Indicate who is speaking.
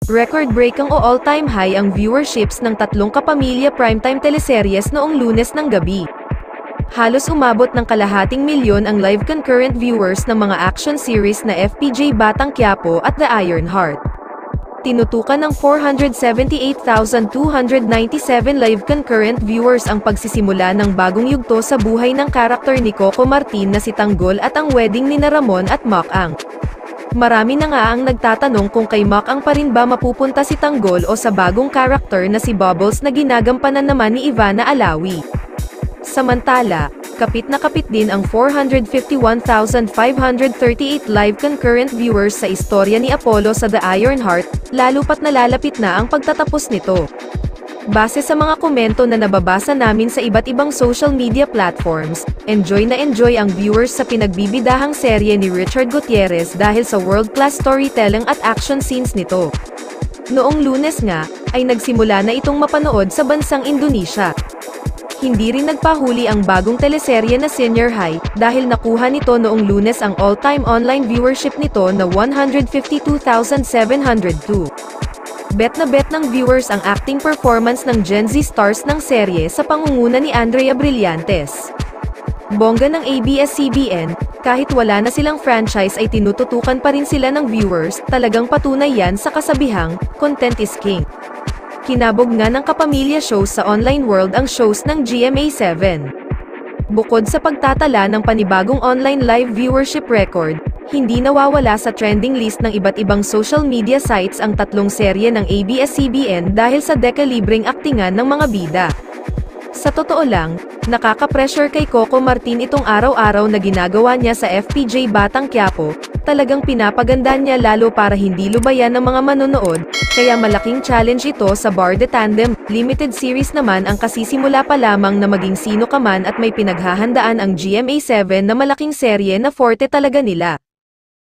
Speaker 1: Record-breaking o all-time high ang viewerships ng tatlong kapamilya primetime teleseryes noong Lunes ng gabi. Halos umabot ng kalahating milyon ang live concurrent viewers ng mga action series na FPJ Batang Quiapo at The Iron Heart. Tinutukan ng 478,297 live concurrent viewers ang pagsisimula ng bagong yugto sa buhay ng karakter ni Coco Martin na si Tanggol at ang wedding ni Ramon at Mac Ang. Marami na nga ang nagtatanong kung kay Mac Ang pa rin ba mapupunta si Tanggol o sa bagong karakter na si Bubbles na ginagampanan naman ni Ivana Alawi. Samantala, kapit na kapit din ang 451,538 live concurrent viewers sa istorya ni Apollo sa The Iron Heart, lalo pat nalalapit na ang pagtatapos nito. Base sa mga komento na nababasa namin sa iba't ibang social media platforms, enjoy na enjoy ang viewers sa pinagbibidahang serye ni Richard Gutierrez dahil sa world-class storytelling at action scenes nito. Noong Lunes nga, ay nagsimula na itong mapanood sa bansang Indonesia. Hindi rin nagpahuli ang bagong teleserye na Senior High, dahil nakuha nito noong Lunes ang all-time online viewership nito na 152,702. Bet na bet ng viewers ang acting performance ng Gen Z stars ng serye sa pangunguna ni Andrea Brillantes. Bongga ng ABS-CBN, kahit wala na silang franchise ay tinututukan pa rin sila ng viewers, talagang patunay yan sa kasabihang, content is king. Kinabog nga ng kapamilya shows sa online world ang shows ng GMA7. Bukod sa pagtatala ng panibagong online live viewership record, hindi nawawala sa trending list ng iba't ibang social media sites ang tatlong serye ng ABS-CBN dahil sa dekalibreng aktingan ng mga bida. Sa totoo lang, nakaka-pressure kay Coco Martin itong araw-araw na ginagawa niya sa FPJ Batang Quiapo, talagang pinapaganda niya lalo para hindi lubayan ng mga manonood, kaya malaking challenge ito sa Barde Tandem. Limited series naman ang kasisimula pa lamang na maging sino ka man at may pinaghahandaan ang GMA7 na malaking serye na forte talaga nila.